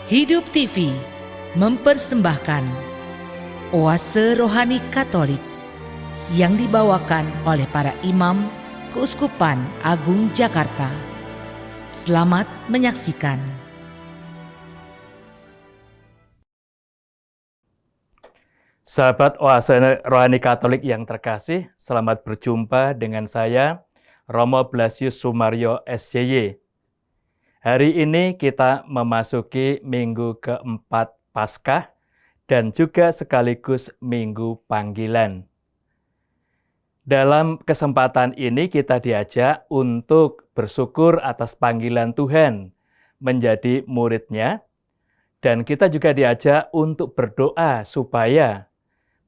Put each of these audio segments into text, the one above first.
Hidup TV mempersembahkan Oase Rohani Katolik yang dibawakan oleh para imam Keuskupan Agung Jakarta. Selamat menyaksikan. Sahabat Oase Rohani Katolik yang terkasih, selamat berjumpa dengan saya, Romo Blasius Sumaryo SJY. Hari ini kita memasuki minggu keempat Paskah dan juga sekaligus minggu panggilan. Dalam kesempatan ini kita diajak untuk bersyukur atas panggilan Tuhan menjadi muridnya, dan kita juga diajak untuk berdoa supaya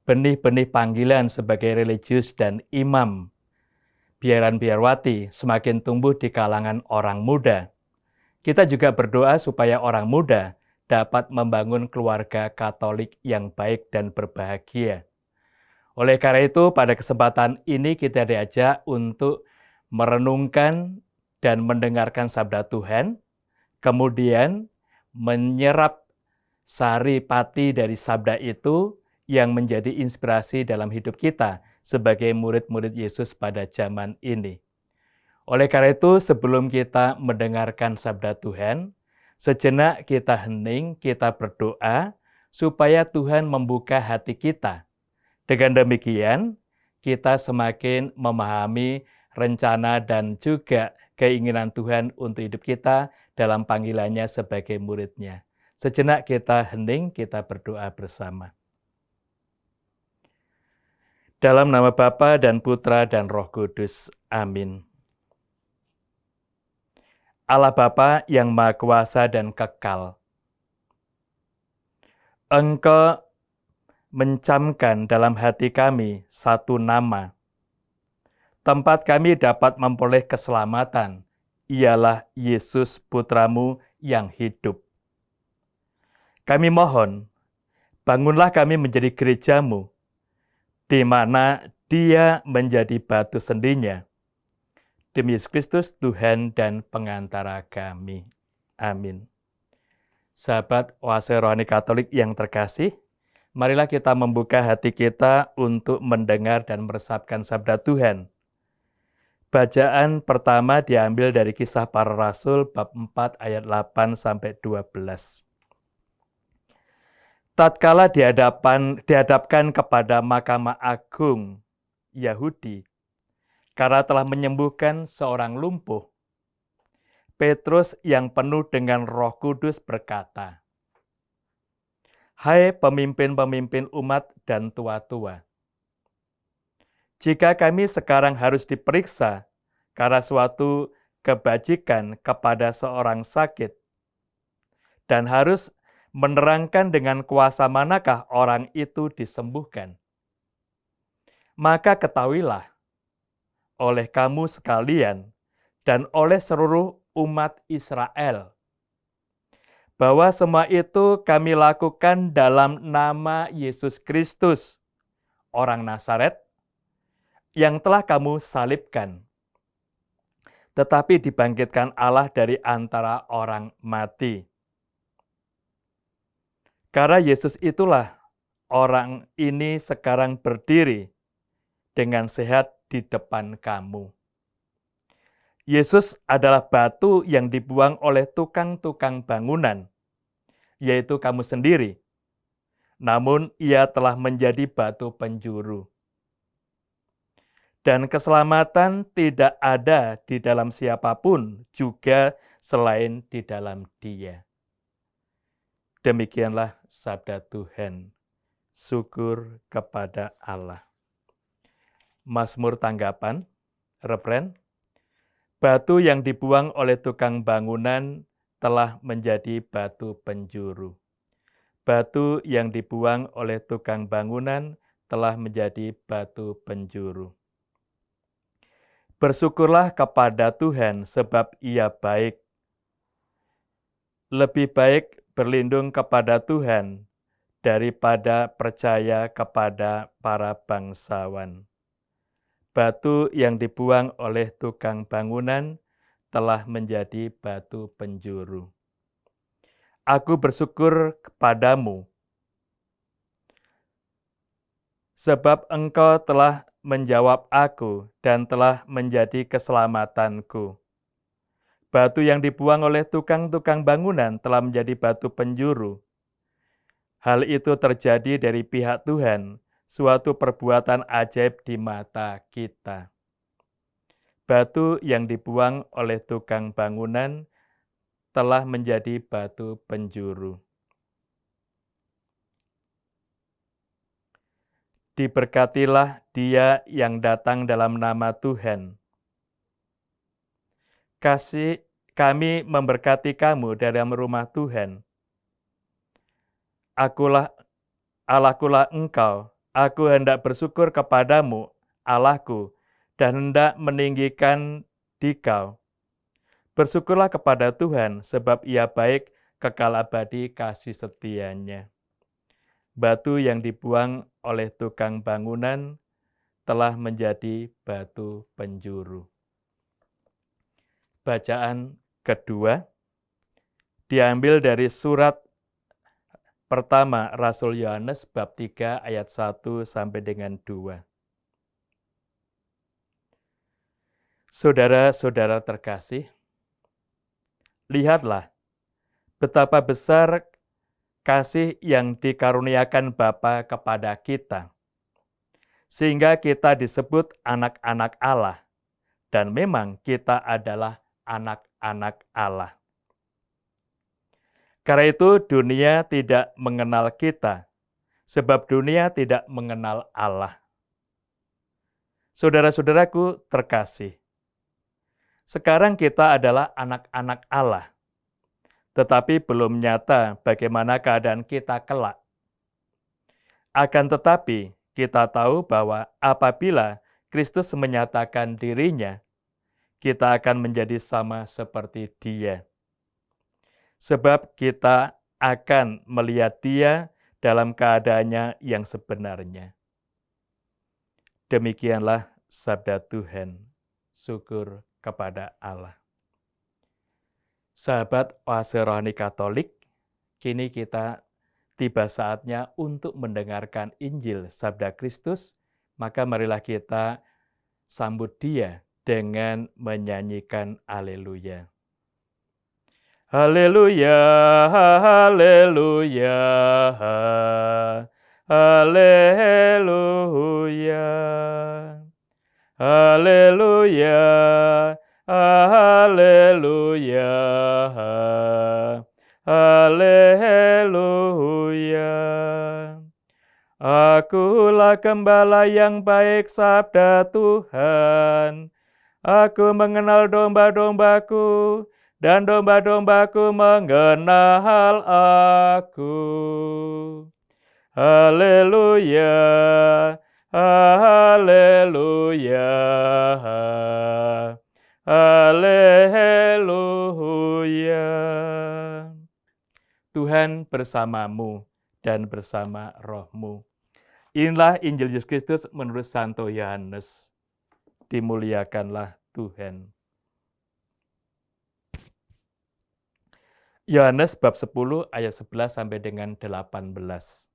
benih-benih panggilan sebagai religius dan imam, biaran-biarwati semakin tumbuh di kalangan orang muda. Kita juga berdoa supaya orang muda dapat membangun keluarga Katolik yang baik dan berbahagia. Oleh karena itu, pada kesempatan ini kita diajak untuk merenungkan dan mendengarkan sabda Tuhan, kemudian menyerap sari pati dari sabda itu yang menjadi inspirasi dalam hidup kita sebagai murid-murid Yesus pada zaman ini. Oleh karena itu, sebelum kita mendengarkan sabda Tuhan, sejenak kita hening, kita berdoa supaya Tuhan membuka hati kita. Dengan demikian, kita semakin memahami rencana dan juga keinginan Tuhan untuk hidup kita dalam panggilannya sebagai muridnya. Sejenak kita hening, kita berdoa bersama. Dalam nama Bapa dan Putra dan Roh Kudus. Amin. Allah Bapa yang Maha Kuasa dan Kekal, Engkau mencamkan dalam hati kami satu nama. Tempat kami dapat memperoleh keselamatan, ialah Yesus Putramu yang hidup. Kami mohon, bangunlah kami menjadi gerejamu, di mana Dia menjadi batu sendinya. Demi Yesus Kristus, Tuhan dan pengantara kami. Amin. Sahabat Oase Rohani Katolik yang terkasih, marilah kita membuka hati kita untuk mendengar dan meresapkan sabda Tuhan. Bacaan pertama diambil dari Kisah Para Rasul bab 4 ayat 8-12. Tatkala dihadapkan kepada Mahkamah Agung Yahudi, karena telah menyembuhkan seorang lumpuh, Petrus yang penuh dengan Roh Kudus berkata, "Hai pemimpin-pemimpin umat dan tua-tua, jika kami sekarang harus diperiksa karena suatu kebajikan kepada seorang sakit, dan harus menerangkan dengan kuasa manakah orang itu disembuhkan, maka ketahuilah oleh kamu sekalian dan oleh seluruh umat Israel, bahwa semua itu kami lakukan dalam nama Yesus Kristus, orang Nazaret, yang telah kamu salibkan, tetapi dibangkitkan Allah dari antara orang mati. Karena Yesus itulah orang ini sekarang berdiri dengan sehat di depan kamu. Yesus adalah batu yang dibuang oleh tukang-tukang bangunan, yaitu kamu sendiri. Namun ia telah menjadi batu penjuru. Dan keselamatan tidak ada di dalam siapapun juga selain di dalam Dia. Demikianlah sabda Tuhan. Syukur kepada Allah. Mazmur tanggapan, referen, batu yang dibuang oleh tukang bangunan telah menjadi batu penjuru. Batu yang dibuang oleh tukang bangunan telah menjadi batu penjuru. Bersyukurlah kepada Tuhan sebab Ia baik. Lebih baik berlindung kepada Tuhan daripada percaya kepada para bangsawan. Batu yang dibuang oleh tukang bangunan telah menjadi batu penjuru. aku bersyukur kepadamu, sebab Engkau telah menjawab aku dan telah menjadi keselamatanku. Batu yang dibuang oleh tukang-tukang bangunan telah menjadi batu penjuru. Hal itu terjadi dari pihak Tuhan, suatu perbuatan ajaib di mata kita. Batu yang dibuang oleh tukang bangunan telah menjadi batu penjuru. Diberkatilah dia yang datang dalam nama Tuhan. Kami memberkati kamu dalam rumah Tuhan. Allahkulah engkau, aku hendak bersyukur kepadamu, Allahku, dan hendak meninggikan dikau. Bersyukurlah kepada Tuhan, sebab Ia baik, kekal abadi kasih setianya. Batu yang dibuang oleh tukang bangunan telah menjadi batu penjuru. Bacaan kedua diambil dari surat pertama Rasul Yohanes bab 3 ayat 1 sampai dengan 2. Saudara-saudara terkasih, lihatlah betapa besar kasih yang dikaruniakan Bapa kepada kita, sehingga kita disebut anak-anak Allah, dan memang kita adalah anak-anak Allah. Karena itu dunia tidak mengenal kita, sebab dunia tidak mengenal Allah. Saudara-saudaraku terkasih, sekarang kita adalah anak-anak Allah, tetapi belum nyata bagaimana keadaan kita kelak. Akan tetapi, kita tahu bahwa apabila Kristus menyatakan dirinya, kita akan menjadi sama seperti Dia. Sebab kita akan melihat Dia dalam keadaannya yang sebenarnya. Demikianlah sabda Tuhan. Syukur kepada Allah. Sahabat Oase Rohani Katolik, kini kita tiba saatnya untuk mendengarkan Injil Sabda Kristus, maka marilah kita sambut Dia dengan menyanyikan Haleluya. Haleluya, haleluya, haleluya, haleluya, haleluya, haleluya. Akulah gembala yang baik, sabda Tuhan. Aku mengenal domba-dombaku, dan domba-dombaku mengenal aku. Haleluya, haleluya, haleluya. Tuhan bersamamu dan bersama rohmu. Inilah Injil Yesus Kristus menurut Santo Yohanes. Dimuliakanlah Tuhan. Yohanes bab 10 ayat 11 sampai dengan 18.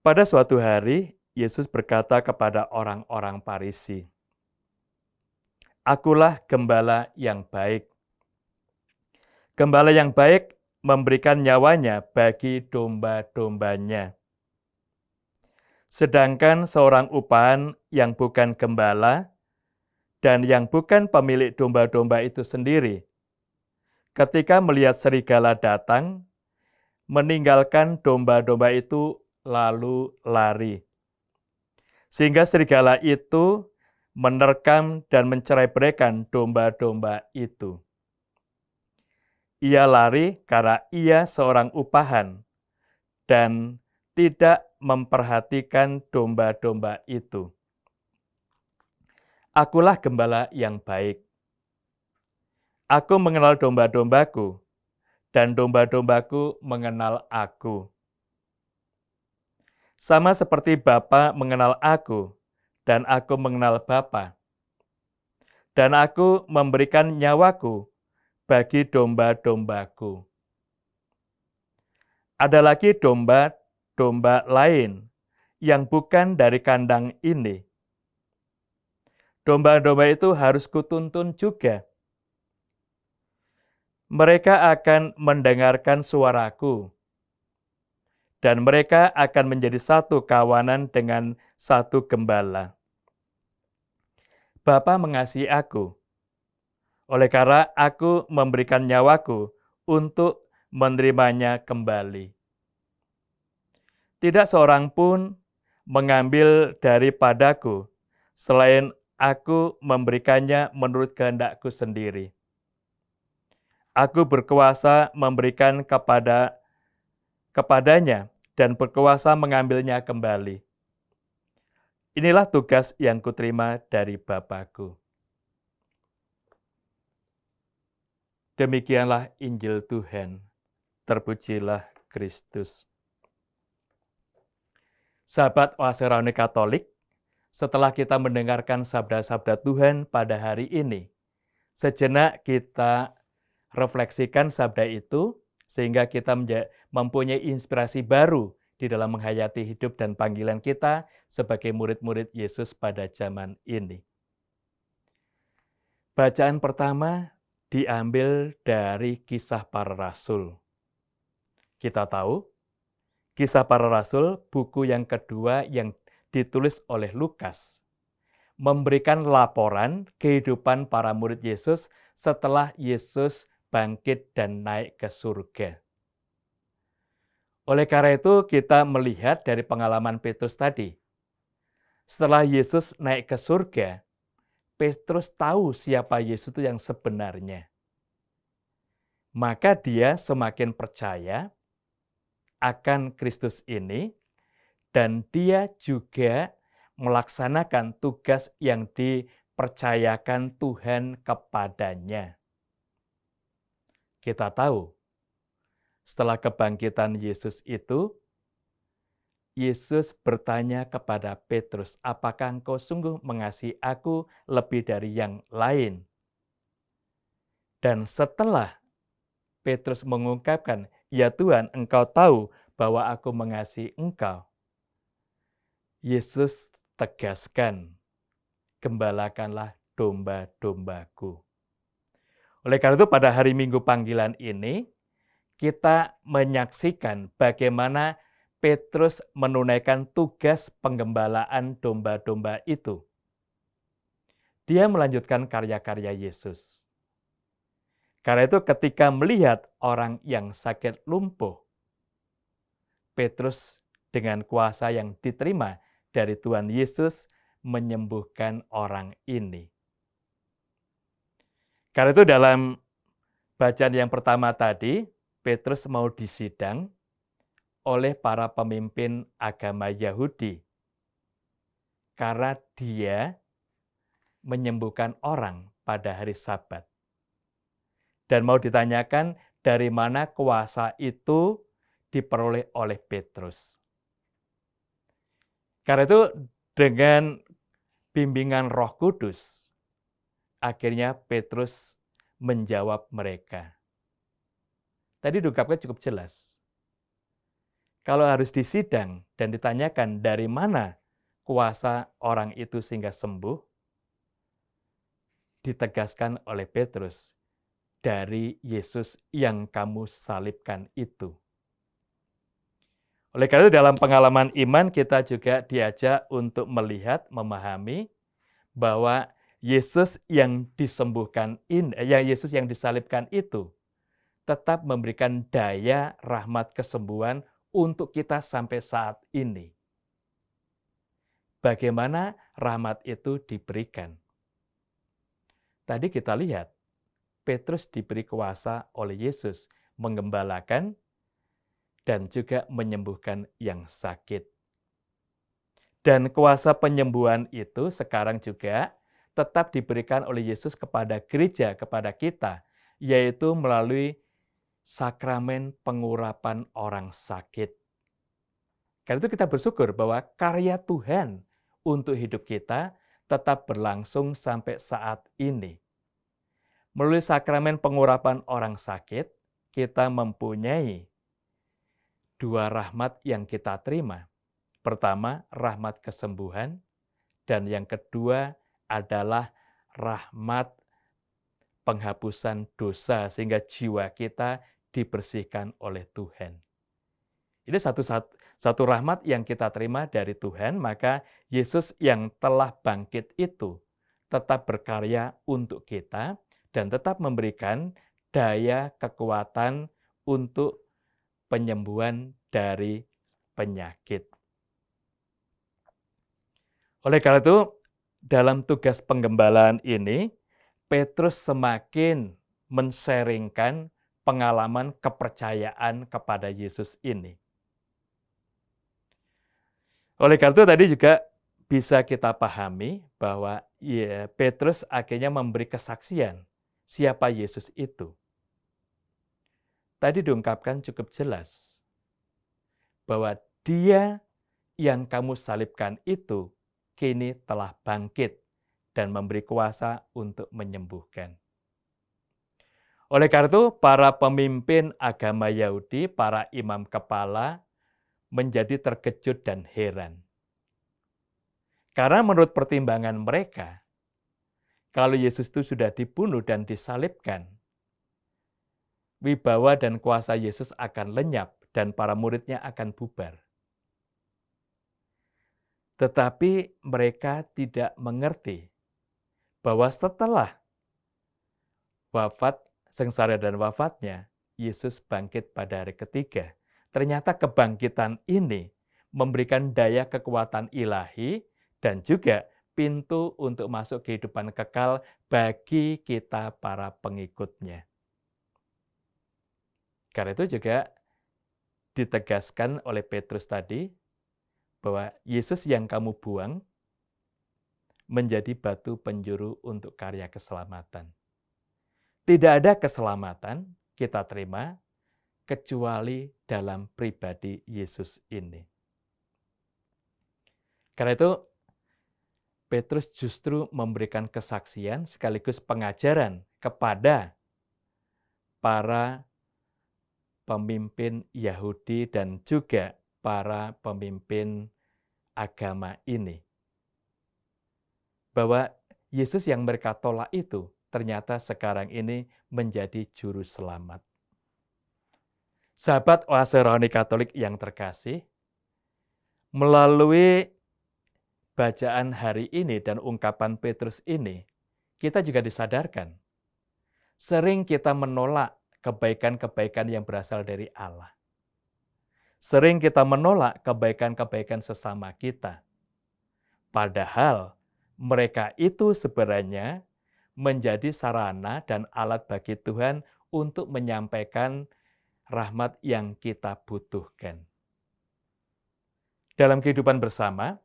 Pada suatu hari, Yesus berkata kepada orang-orang Farisi, "Akulah gembala yang baik. Gembala yang baik memberikan nyawanya bagi domba-dombanya. Sedangkan seorang upahan yang bukan gembala dan yang bukan pemilik domba-domba itu sendiri, ketika melihat serigala datang, meninggalkan domba-domba itu lalu lari. Sehingga serigala itu menerkam dan mencerai-beraikan domba-domba itu. Ia lari karena ia seorang upahan dan tidak memperhatikan domba-domba itu. Akulah gembala yang baik. Aku mengenal domba-dombaku, dan domba-dombaku mengenal aku. Sama seperti Bapa mengenal aku, dan aku mengenal Bapa. Dan aku memberikan nyawaku bagi domba-dombaku. Ada lagi domba-domba lain yang bukan dari kandang ini. Domba-domba itu harus kutuntun juga. Mereka akan mendengarkan suaraku, dan mereka akan menjadi satu kawanan dengan satu gembala. Bapa mengasihi aku, oleh karena aku memberikan nyawaku untuk menerimanya kembali. Tidak seorang pun mengambil daripadaku selain aku memberikannya menurut kehendakku sendiri. Aku berkuasa memberikan kepadanya dan berkuasa mengambilnya kembali. Inilah tugas yang kuterima dari Bapa-Ku. Demikianlah Injil Tuhan. Terpujilah Kristus. Sahabat Oase Rohani Katolik, setelah kita mendengarkan sabda-sabda Tuhan pada hari ini, sejenak kita refleksikan sabda itu sehingga kita mempunyai inspirasi baru di dalam menghayati hidup dan panggilan kita sebagai murid-murid Yesus pada zaman ini. Bacaan pertama diambil dari Kisah Para Rasul. Kita tahu, Kisah Para Rasul, buku yang kedua yang ditulis oleh Lukas, memberikan laporan kehidupan para murid Yesus setelah Yesus bangkit dan naik ke surga. Oleh karena itu, kita melihat dari pengalaman Petrus tadi. Setelah Yesus naik ke surga, Petrus tahu siapa Yesus itu yang sebenarnya. Maka dia semakin percaya akan Kristus ini, dan dia juga melaksanakan tugas yang dipercayakan Tuhan kepadanya. Kita tahu, setelah kebangkitan Yesus itu, Yesus bertanya kepada Petrus, apakah engkau sungguh mengasihi aku lebih dari yang lain? Dan setelah Petrus mengungkapkan, ya Tuhan, engkau tahu bahwa aku mengasihi engkau. Yesus tegaskan, gembalakanlah domba-dombaku. Oleh karena itu pada hari Minggu panggilan ini, kita menyaksikan bagaimana Petrus menunaikan tugas penggembalaan domba-domba itu. Dia melanjutkan karya-karya Yesus. Karena itu ketika melihat orang yang sakit lumpuh, Petrus dengan kuasa yang diterima dari Tuhan Yesus menyembuhkan orang ini. Karena itu dalam bacaan yang pertama tadi, Petrus mau disidang oleh para pemimpin agama Yahudi karena dia menyembuhkan orang pada hari Sabat. Dan mau ditanyakan dari mana kuasa itu diperoleh oleh Petrus. Karena itu dengan bimbingan Roh Kudus, akhirnya Petrus menjawab mereka. Tadi diungkapkan cukup jelas. Kalau harus disidang dan ditanyakan dari mana kuasa orang itu sehingga sembuh, ditegaskan oleh Petrus, dari Yesus yang kamu salibkan itu. Oleh karena itu dalam pengalaman iman kita juga diajak untuk melihat, memahami bahwa Yesus yang disembuhkan ini, Yesus yang disalibkan itu tetap memberikan daya rahmat kesembuhan untuk kita sampai saat ini. Bagaimana rahmat itu diberikan? Tadi kita lihat, Petrus diberi kuasa oleh Yesus menggembalakan dan juga menyembuhkan yang sakit. Dan kuasa penyembuhan itu sekarang juga tetap diberikan oleh Yesus kepada gereja, kepada kita, yaitu melalui sakramen pengurapan orang sakit. Karena itu kita bersyukur bahwa karya Tuhan untuk hidup kita tetap berlangsung sampai saat ini. Melalui sakramen pengurapan orang sakit, kita mempunyai dua rahmat yang kita terima. Pertama, rahmat kesembuhan, dan yang kedua adalah rahmat penghapusan dosa sehingga jiwa kita dibersihkan oleh Tuhan. Ini satu rahmat yang kita terima dari Tuhan, maka Yesus yang telah bangkit itu tetap berkarya untuk kita dan tetap memberikan daya kekuatan untuk penyembuhan dari penyakit. Oleh karena itu, dalam tugas penggembalaan ini, Petrus semakin men-sharingkan pengalaman kepercayaan kepada Yesus ini. Oleh karena itu tadi juga bisa kita pahami bahwa Petrus akhirnya memberi kesaksian siapa Yesus itu. Tadi diungkapkan cukup jelas bahwa Dia yang kamu salibkan itu kini telah bangkit dan memberi kuasa untuk menyembuhkan. Oleh karena itu, para pemimpin agama Yahudi, para imam kepala, menjadi terkejut dan heran. Karena menurut pertimbangan mereka, kalau Yesus itu sudah dibunuh dan disalibkan, wibawa dan kuasa Yesus akan lenyap dan para muridnya akan bubar. Tetapi mereka tidak mengerti bahwa setelah wafat, sengsara dan wafatnya, Yesus bangkit pada hari ketiga. Ternyata kebangkitan ini memberikan daya kekuatan ilahi dan juga pintu untuk masuk kehidupan kekal bagi kita para pengikutnya. Karena itu juga ditegaskan oleh Petrus tadi bahwa Yesus yang kamu buang menjadi batu penjuru untuk karya keselamatan. Tidak ada keselamatan kita terima kecuali dalam pribadi Yesus ini. Karena itu, Petrus justru memberikan kesaksian sekaligus pengajaran kepada para pemimpin Yahudi dan juga para pemimpin agama ini. Bahwa Yesus yang mereka tolak itu ternyata sekarang ini menjadi juru selamat. Sahabat Oase Rohani Katolik yang terkasih, melalui bacaan hari ini dan ungkapan Petrus ini, kita juga disadarkan. Sering kita menolak kebaikan-kebaikan yang berasal dari Allah. Sering kita menolak kebaikan-kebaikan sesama kita. Padahal mereka itu sebenarnya menjadi sarana dan alat bagi Tuhan untuk menyampaikan rahmat yang kita butuhkan. Dalam kehidupan bersama,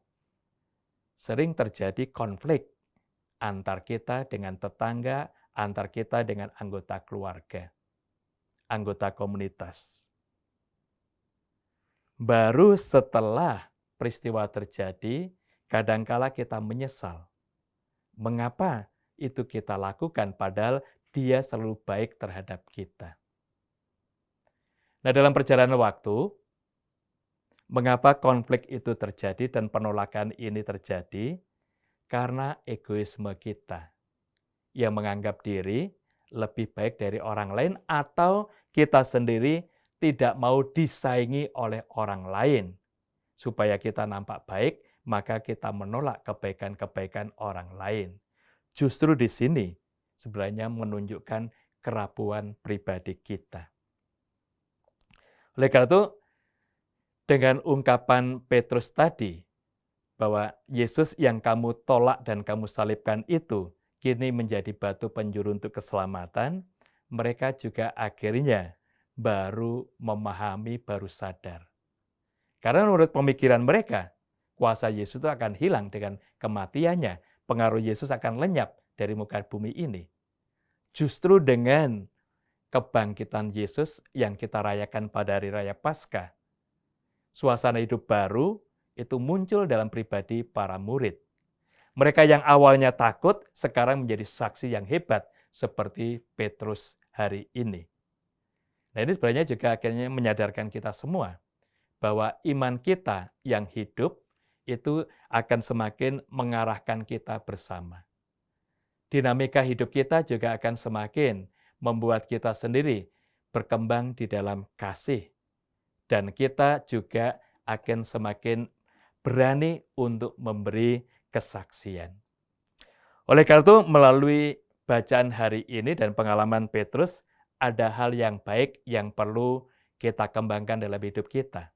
sering terjadi konflik antar kita dengan tetangga, antar kita dengan anggota keluarga, anggota komunitas. Baru setelah peristiwa terjadi, kadangkala kita menyesal. Mengapa itu kita lakukan padahal Dia selalu baik terhadap kita. Nah, dalam perjalanan waktu, mengapa konflik itu terjadi dan penolakan ini terjadi? Karena egoisme kita yang menganggap diri lebih baik dari orang lain atau kita sendiri tidak mau disaingi oleh orang lain. Supaya kita nampak baik, maka kita menolak kebaikan-kebaikan orang lain. Justru di sini sebenarnya menunjukkan kerapuan pribadi kita. Oleh karena itu, dengan ungkapan Petrus tadi, bahwa Yesus yang kamu tolak dan kamu salibkan itu kini menjadi batu penjuru untuk keselamatan, mereka juga akhirnya baru memahami, baru sadar. Karena menurut pemikiran mereka, kuasa Yesus itu akan hilang dengan kematiannya, pengaruh Yesus akan lenyap dari muka bumi ini. Justru dengan kebangkitan Yesus yang kita rayakan pada hari raya Paskah, suasana hidup baru itu muncul dalam pribadi para murid. Mereka yang awalnya takut, sekarang menjadi saksi yang hebat seperti Petrus hari ini. Nah, ini sebenarnya juga akhirnya menyadarkan kita semua bahwa iman kita yang hidup itu akan semakin mengarahkan kita bersama. Dinamika hidup kita juga akan semakin membuat kita sendiri berkembang di dalam kasih. Dan kita juga akan semakin berani untuk memberi kesaksian. Oleh karena itu, melalui bacaan hari ini dan pengalaman Petrus, ada hal yang baik yang perlu kita kembangkan dalam hidup kita.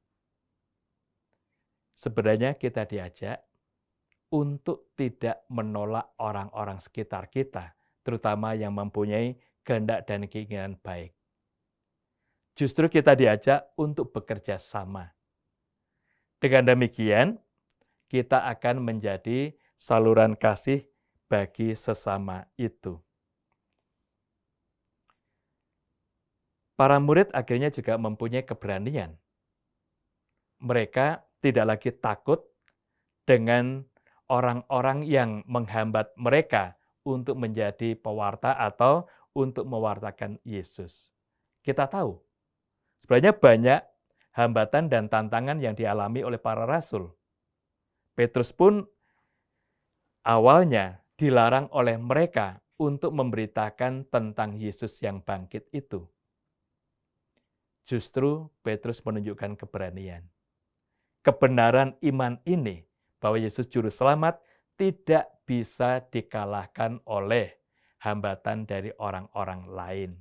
Sebenarnya kita diajak untuk tidak menolak orang-orang sekitar kita, terutama yang mempunyai kehendak dan keinginan baik. Justru kita diajak untuk bekerja sama. Dengan demikian, kita akan menjadi saluran kasih bagi sesama itu. Para murid akhirnya juga mempunyai keberanian. Mereka tidak lagi takut dengan orang-orang yang menghambat mereka untuk menjadi pewarta atau untuk mewartakan Yesus. Kita tahu, sebenarnya banyak hambatan dan tantangan yang dialami oleh para rasul. Petrus pun awalnya dilarang oleh mereka untuk memberitakan tentang Yesus yang bangkit itu. Justru Petrus menunjukkan keberanian. Kebenaran iman ini, bahwa Yesus Juru Selamat, tidak bisa dikalahkan oleh hambatan dari orang-orang lain.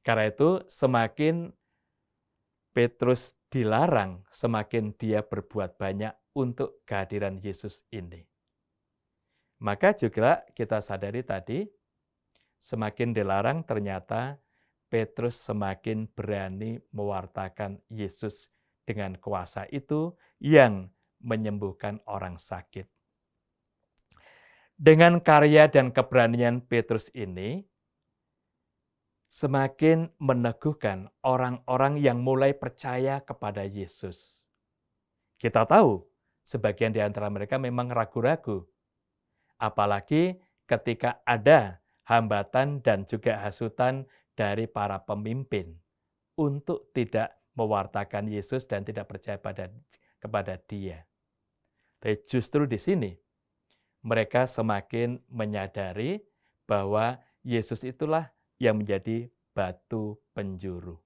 Karena itu, semakin Petrus dilarang, semakin dia berbuat banyak untuk kehadiran Yesus ini. Maka juga kita sadari tadi, semakin dilarang ternyata Petrus semakin berani mewartakan Yesus dengan kuasa itu yang menyembuhkan orang sakit. Dengan karya dan keberanian Petrus ini, semakin meneguhkan orang-orang yang mulai percaya kepada Yesus. Kita tahu, sebagian di antara mereka memang ragu-ragu. Apalagi ketika ada hambatan dan juga hasutan dari para pemimpin untuk tidak mewartakan Yesus dan tidak percaya kepada Dia. Tapi justru di sini mereka semakin menyadari bahwa Yesus itulah yang menjadi batu penjuru.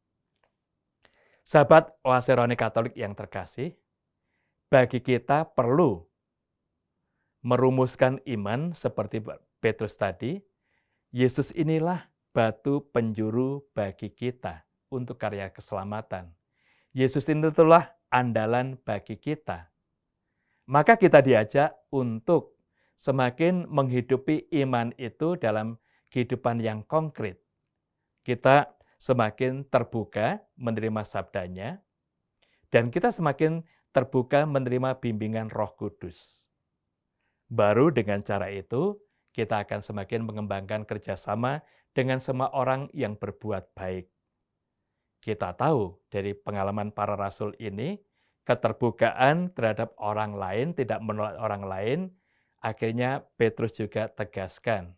Sahabat Oase Rohani Katolik yang terkasih, bagi kita perlu merumuskan iman seperti Petrus tadi. Yesus inilah batu penjuru bagi kita untuk karya keselamatan. Yesus itulah andalan bagi kita. Maka kita diajak untuk semakin menghidupi iman itu dalam kehidupan yang konkret. Kita semakin terbuka menerima sabdanya, dan kita semakin terbuka menerima bimbingan Roh Kudus. Baru dengan cara itu, kita akan semakin mengembangkan kerjasama dengan semua orang yang berbuat baik. Kita tahu dari pengalaman para rasul ini, keterbukaan terhadap orang lain, tidak menolak orang lain, akhirnya Petrus juga tegaskan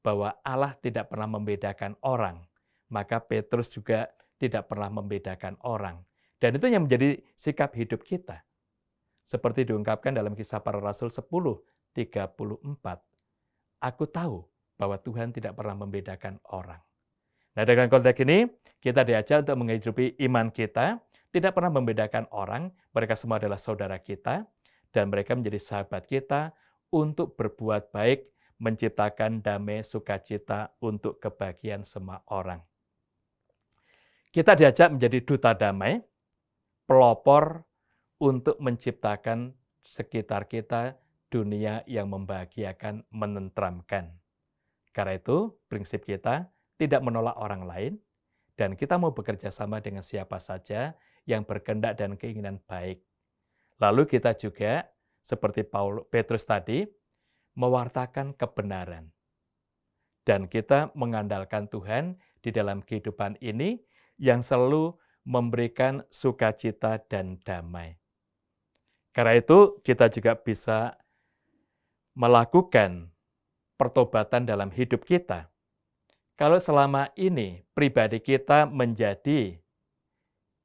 bahwa Allah tidak pernah membedakan orang, maka Petrus juga tidak pernah membedakan orang. Dan itu yang menjadi sikap hidup kita. Seperti diungkapkan dalam Kisah Para Rasul 10:34. Aku tahu bahwa Tuhan tidak pernah membedakan orang. Nah, dengan konteks ini, kita diajak untuk menghidupi iman kita, tidak pernah membedakan orang, mereka semua adalah saudara kita, dan mereka menjadi sahabat kita untuk berbuat baik, menciptakan damai sukacita untuk kebahagiaan semua orang. Kita diajak menjadi duta damai, pelopor untuk menciptakan sekitar kita dunia yang membahagiakan, menenteramkan. Karena itu, prinsip kita tidak menolak orang lain, dan kita mau bekerja sama dengan siapa saja yang berkehendak dan keinginan baik. Lalu kita juga, seperti Petrus tadi, mewartakan kebenaran. Dan kita mengandalkan Tuhan di dalam kehidupan ini yang selalu memberikan sukacita dan damai. Karena itu, kita juga bisa melakukan pertobatan dalam hidup kita. Kalau selama ini pribadi kita menjadi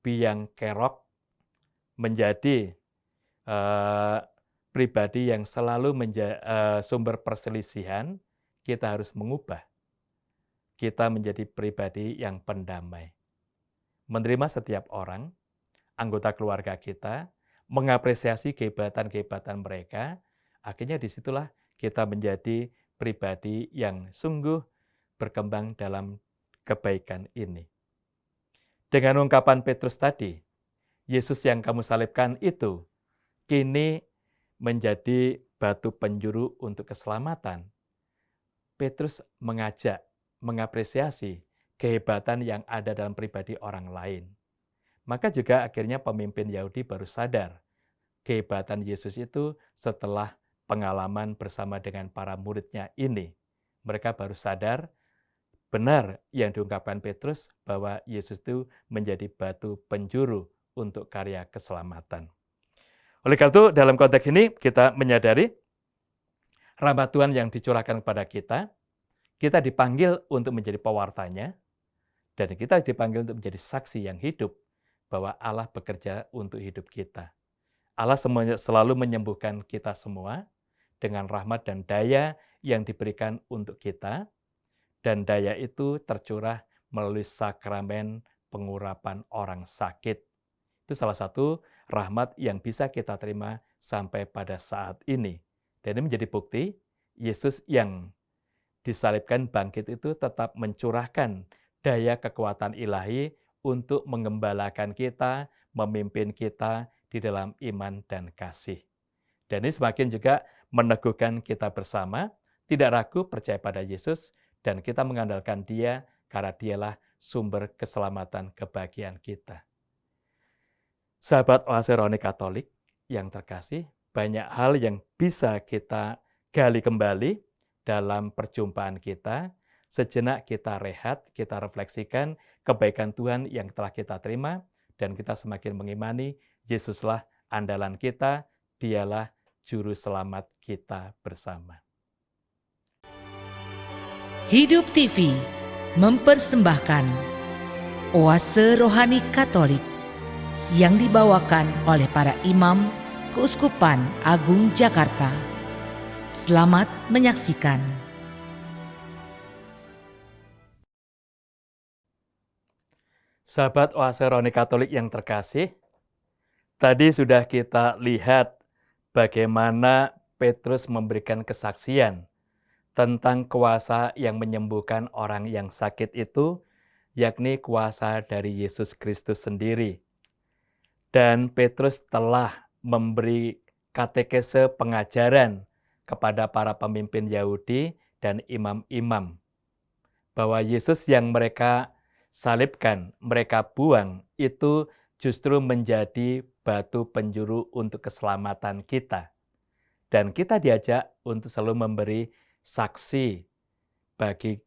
biang kerok, menjadi pribadi yang selalu sumber perselisihan, kita harus mengubah. Kita menjadi pribadi yang pendamai. Menerima setiap orang, anggota keluarga kita, mengapresiasi kehebatan-kehebatan mereka, akhirnya disitulah kita menjadi pribadi yang sungguh berkembang dalam kebaikan ini. Dengan ungkapan Petrus tadi, Yesus yang kamu salibkan itu kini menjadi batu penjuru untuk keselamatan. Petrus mengajak, mengapresiasi kehebatan yang ada dalam pribadi orang lain. Maka juga akhirnya pemimpin Yahudi baru sadar kehebatan Yesus itu setelah pengalaman bersama dengan para muridnya ini. Mereka baru sadar benar yang diungkapkan Petrus bahwa Yesus itu menjadi batu penjuru untuk karya keselamatan. Oleh karena itu dalam konteks ini kita menyadari rahmat Tuhan yang dicurahkan kepada kita dipanggil untuk menjadi pewartanya, dan kita dipanggil untuk menjadi saksi yang hidup bahwa Allah bekerja untuk hidup kita. Allah selalu menyembuhkan kita semua dengan rahmat dan daya yang diberikan untuk kita, dan daya itu tercurah melalui sakramen pengurapan orang sakit. Itu salah satu rahmat yang bisa kita terima sampai pada saat ini. Dan ini menjadi bukti Yesus yang disalibkan bangkit itu tetap mencurahkan daya kekuatan ilahi untuk mengembalakan kita, memimpin kita di dalam iman dan kasih. Dan ini semakin juga meneguhkan kita bersama, tidak ragu percaya pada Yesus, dan kita mengandalkan Dia karena Dialah sumber keselamatan kebahagiaan kita. Sahabat Oase Rohani Katolik yang terkasih, banyak hal yang bisa kita gali kembali dalam perjumpaan kita. Sejenak kita rehat, kita refleksikan kebaikan Tuhan yang telah kita terima, dan kita semakin mengimani Yesuslah andalan kita, Dialah Juru Selamat kita bersama. Hidup TV mempersembahkan Oase Rohani Katolik yang dibawakan oleh para imam Keuskupan Agung Jakarta. Selamat menyaksikan. Sahabat Oase Rohani Katolik yang terkasih, tadi sudah kita lihat bagaimana Petrus memberikan kesaksian tentang kuasa yang menyembuhkan orang yang sakit itu, yakni kuasa dari Yesus Kristus sendiri. Dan Petrus telah memberi katekese pengajaran kepada para pemimpin Yahudi dan imam-imam bahwa Yesus yang mereka salibkan, mereka buang, itu justru menjadi batu penjuru untuk keselamatan kita. Dan kita diajak untuk selalu memberi saksi bagi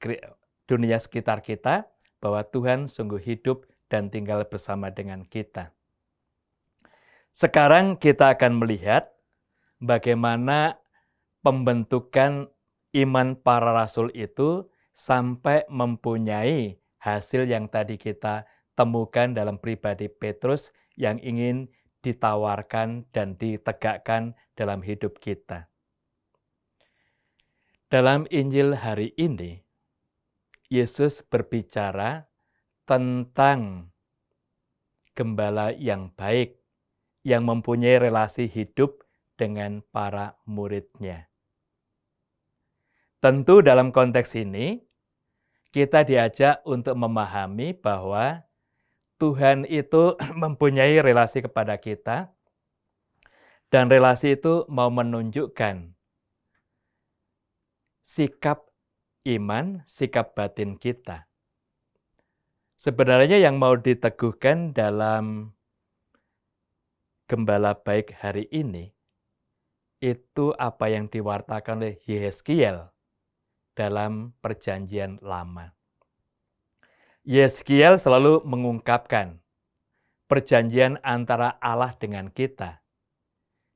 dunia sekitar kita bahwa Tuhan sungguh hidup dan tinggal bersama dengan kita. Sekarang kita akan melihat bagaimana pembentukan iman para rasul itu sampai mempunyai hasil yang tadi kita temukan dalam pribadi Petrus yang ingin ditawarkan dan ditegakkan dalam hidup kita. Dalam Injil hari ini, Yesus berbicara tentang gembala yang baik, yang mempunyai relasi hidup dengan para muridnya. Tentu dalam konteks ini, kita diajak untuk memahami bahwa Tuhan itu mempunyai relasi kepada kita, dan relasi itu mau menunjukkan sikap iman, sikap batin kita. Sebenarnya yang mau diteguhkan dalam gembala baik hari ini, itu apa yang diwartakan oleh Yehezkiel dalam Perjanjian Lama. Yehezkiel selalu mengungkapkan perjanjian antara Allah dengan kita.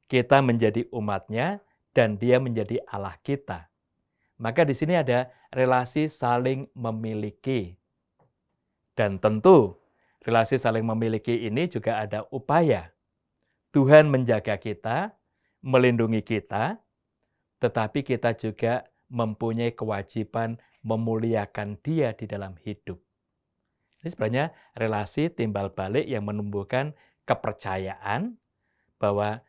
Kita menjadi umatnya dan Dia menjadi Allah kita. Maka di sini ada relasi saling memiliki. Dan tentu relasi saling memiliki ini juga ada upaya. Tuhan menjaga kita, melindungi kita, tetapi kita juga mempunyai kewajiban memuliakan Dia di dalam hidup. Ini sebenarnya relasi timbal balik yang menumbuhkan kepercayaan bahwa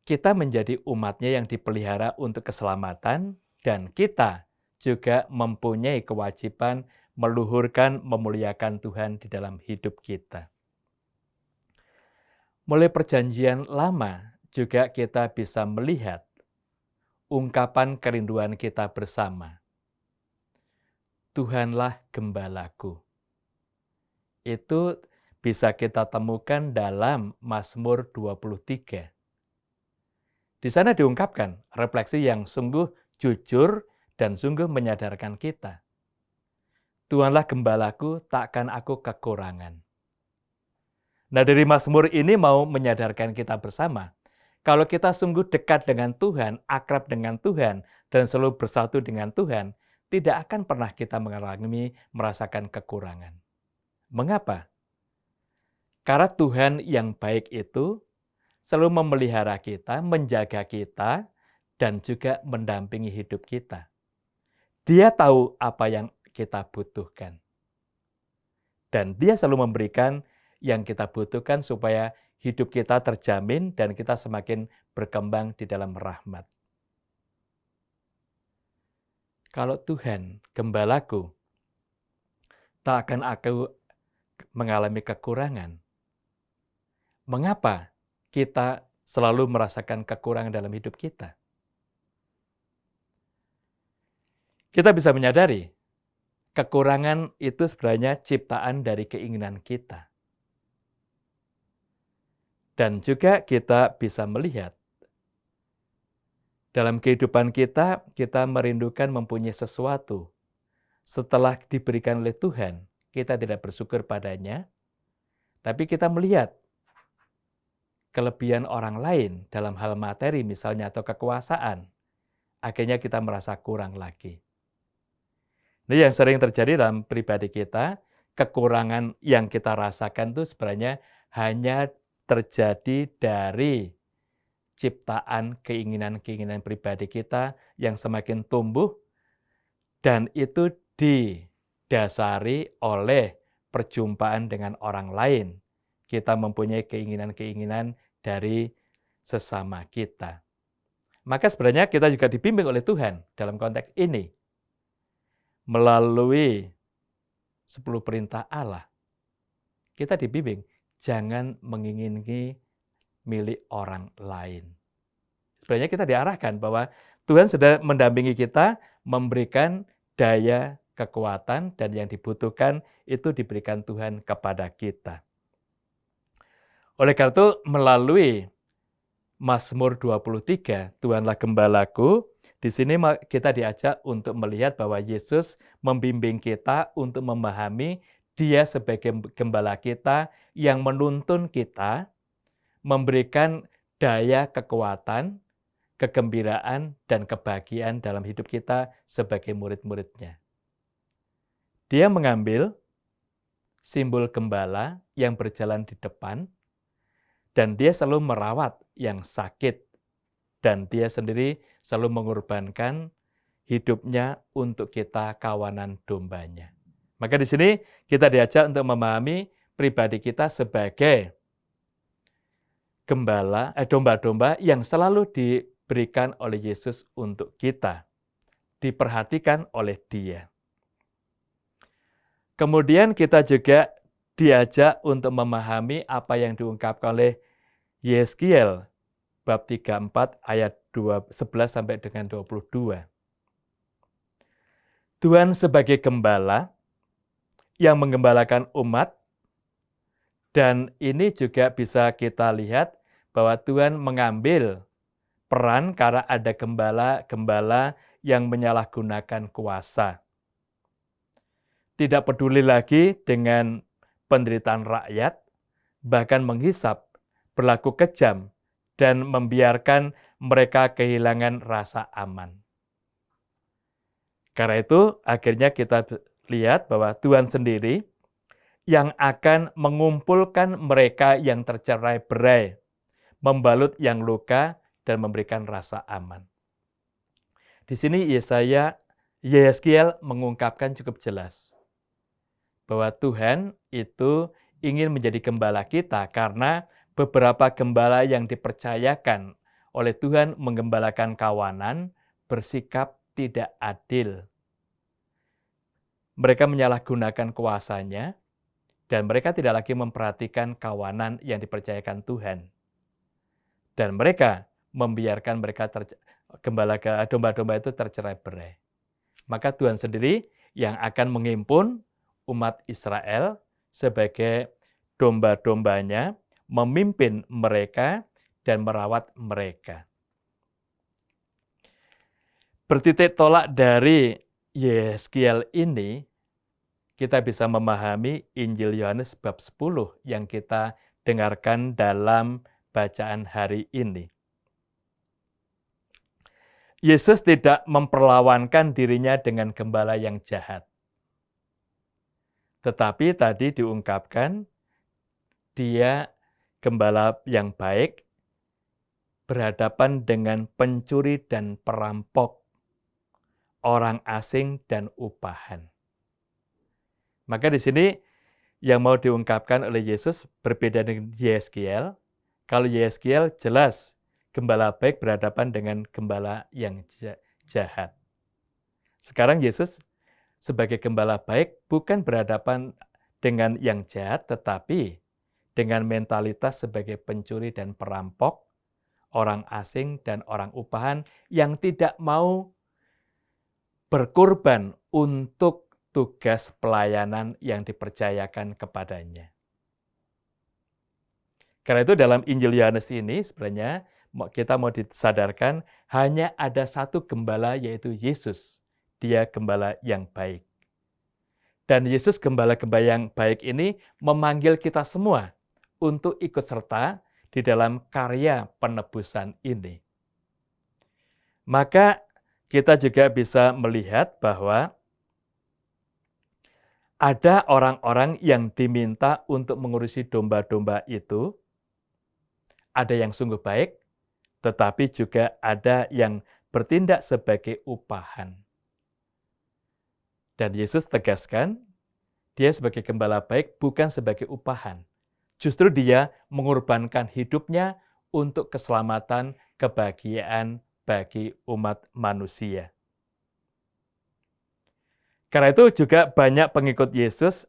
kita menjadi umat-Nya yang dipelihara untuk keselamatan, dan kita juga mempunyai kewajiban meluhurkan, memuliakan Tuhan di dalam hidup kita. Mulai Perjanjian Lama juga kita bisa melihat ungkapan kerinduan kita bersama. Tuhanlah gembalaku. Itu bisa kita temukan dalam Mazmur 23. Di sana diungkapkan refleksi yang sungguh jujur dan sungguh menyadarkan kita. Tuhanlah gembalaku, takkan aku kekurangan. Nah, dari Mazmur ini mau menyadarkan kita bersama, kalau kita sungguh dekat dengan Tuhan, akrab dengan Tuhan, dan selalu bersatu dengan Tuhan, tidak akan pernah kita mengalami merasakan kekurangan. Mengapa? Karena Tuhan yang baik itu selalu memelihara kita, menjaga kita, dan juga mendampingi hidup kita. Dia tahu apa yang kita butuhkan. Dan Dia selalu memberikan yang kita butuhkan supaya hidup kita terjamin dan kita semakin berkembang di dalam rahmat. Kalau Tuhan gembalaku, tak akan aku mengalami kekurangan. Mengapa kita selalu merasakan kekurangan dalam hidup kita? Kita bisa menyadari, kekurangan itu sebenarnya ciptaan dari keinginan kita. Dan juga kita bisa melihat, dalam kehidupan kita, kita merindukan mempunyai sesuatu. Setelah diberikan oleh Tuhan, kita tidak bersyukur padanya, tapi kita melihat kelebihan orang lain dalam hal materi misalnya atau kekuasaan, akhirnya kita merasa kurang lagi. Ini yang sering terjadi dalam pribadi kita, kekurangan yang kita rasakan itu sebenarnya hanya terjadi dari ciptaan keinginan-keinginan pribadi kita yang semakin tumbuh, dan itu didasari oleh perjumpaan dengan orang lain. Kita mempunyai keinginan-keinginan dari sesama kita. Maka sebenarnya kita juga dibimbing oleh Tuhan dalam konteks ini. Melalui 10 perintah Allah, kita dibimbing, jangan mengingini milik orang lain. Sebenarnya kita diarahkan bahwa Tuhan sudah mendampingi kita, memberikan daya, kekuatan, dan yang dibutuhkan itu diberikan Tuhan kepada kita. Oleh karena itu, melalui Mazmur 23, Tuhanlah gembalaku, di sini kita diajak untuk melihat bahwa Yesus membimbing kita untuk memahami Dia sebagai gembala kita yang menuntun kita, memberikan daya, kekuatan, kegembiraan, dan kebahagiaan dalam hidup kita sebagai murid-murid-Nya. Dia mengambil simbol gembala yang berjalan di depan, dan Dia selalu merawat yang sakit, dan Dia sendiri selalu mengorbankan hidupnya untuk kita kawanan domba-Nya. Maka di sini kita diajak untuk memahami pribadi kita sebagai gembala, domba-domba yang selalu diberikan oleh Yesus untuk kita, diperhatikan oleh Dia. Kemudian kita juga diajak untuk memahami apa yang diungkapkan oleh Yeskiel bab 34 ayat 11 sampai dengan 22. Tuhan sebagai gembala yang menggembalakan umat, dan ini juga bisa kita lihat bahwa Tuhan mengambil peran karena ada gembala-gembala yang menyalahgunakan kuasa. Tidak peduli lagi dengan penderitaan rakyat, bahkan menghisap, berlaku kejam, dan membiarkan mereka kehilangan rasa aman. Karena itu akhirnya kita lihat bahwa Tuhan sendiri yang akan mengumpulkan mereka yang tercerai-berai, membalut yang luka, dan memberikan rasa aman. Di sini Yeskiel mengungkapkan cukup jelas bahwa Tuhan itu ingin menjadi gembala kita karena beberapa gembala yang dipercayakan oleh Tuhan menggembalakan kawanan bersikap tidak adil. Mereka menyalahgunakan kuasanya dan mereka tidak lagi memperhatikan kawanan yang dipercayakan Tuhan. Dan mereka membiarkan domba-domba itu tercerai-berai. Maka Tuhan sendiri yang akan menghimpun umat Israel sebagai domba-dombanya, memimpin mereka dan merawat mereka. Bertitik tolak dari Yeskiel ini, kita bisa memahami Injil Yohanes bab 10 yang kita dengarkan dalam bacaan hari ini. Yesus tidak memperlawankan dirinya dengan gembala yang jahat. Tetapi tadi diungkapkan, dia gembala yang baik berhadapan dengan pencuri dan perampok, orang asing dan upahan. Maka di sini yang mau diungkapkan oleh Yesus berbeda dengan Yeskiel. Kalau Yeskiel jelas gembala baik berhadapan dengan gembala yang jahat. Sekarang Yesus sebagai gembala baik bukan berhadapan dengan yang jahat, tetapi dengan mentalitas sebagai pencuri dan perampok, orang asing dan orang upahan yang tidak mau berkorban untuk tugas pelayanan yang dipercayakan kepadanya. Karena itu dalam Injil Yohanes ini sebenarnya kita mau disadarkan hanya ada satu gembala, yaitu Yesus. Dia gembala yang baik. Dan Yesus gembala-gembala yang baik ini memanggil kita semua untuk ikut serta di dalam karya penebusan ini. Maka kita juga bisa melihat bahwa ada orang-orang yang diminta untuk mengurusi domba-domba itu. Ada yang sungguh baik, tetapi juga ada yang bertindak sebagai upahan. Dan Yesus tegaskan, dia sebagai gembala baik bukan sebagai upahan. Justru dia mengorbankan hidupnya untuk keselamatan, kebahagiaan bagi umat manusia. Karena itu juga banyak pengikut Yesus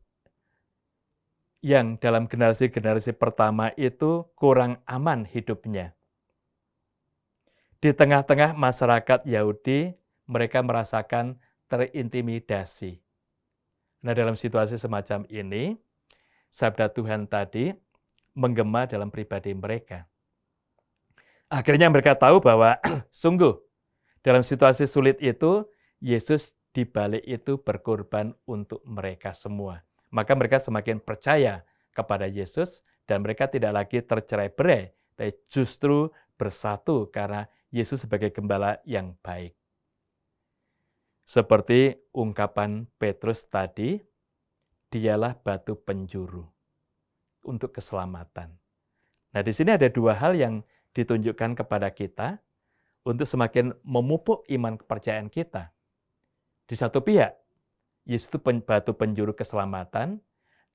yang dalam generasi-generasi pertama itu kurang aman hidupnya. Di tengah-tengah masyarakat Yahudi, mereka merasakan terintimidasi. Nah, dalam situasi semacam ini, sabda Tuhan tadi menggema dalam pribadi mereka. Akhirnya mereka tahu bahwa sungguh dalam situasi sulit itu, Yesus di balik itu berkorban untuk mereka semua. Maka mereka semakin percaya kepada Yesus dan mereka tidak lagi tercerai-berai, tapi justru bersatu karena Yesus sebagai gembala yang baik. Seperti ungkapan Petrus tadi, dialah batu penjuru untuk keselamatan. Nah, di sini ada dua hal yang ditunjukkan kepada kita untuk semakin memupuk iman kepercayaan kita. Di satu pihak, Yesus itu batu penjuru keselamatan,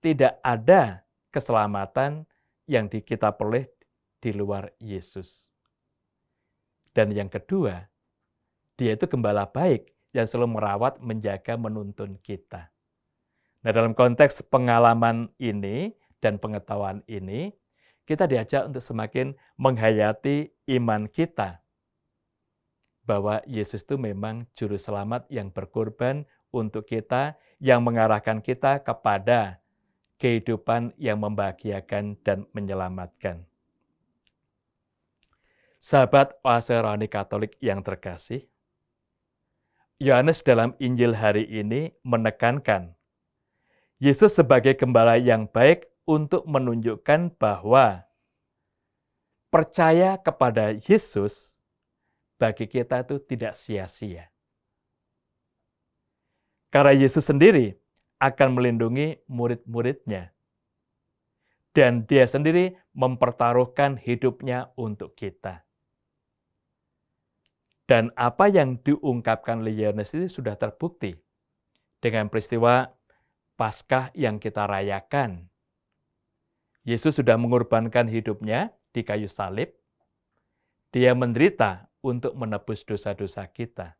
tidak ada keselamatan yang kita peroleh di luar Yesus. Dan yang kedua, dia itu gembala baik yang selalu merawat, menjaga, menuntun kita. Nah, dalam konteks pengalaman ini dan pengetahuan ini, kita diajak untuk semakin menghayati iman kita bahwa Yesus itu memang juru selamat yang berkorban untuk kita, yang mengarahkan kita kepada kehidupan yang membahagiakan dan menyelamatkan. Sahabat Oase Rohani Katolik yang terkasih, Yohanes dalam Injil hari ini menekankan Yesus sebagai gembala yang baik untuk menunjukkan bahwa percaya kepada Yesus bagi kita itu tidak sia-sia. Karena Yesus sendiri akan melindungi murid-muridnya. Dan dia sendiri mempertaruhkan hidupnya untuk kita. Dan apa yang diungkapkan oleh Yohanes itu sudah terbukti dengan peristiwa Paskah yang kita rayakan. Yesus sudah mengorbankan hidupnya di kayu salib. Dia menderita untuk menebus dosa-dosa kita.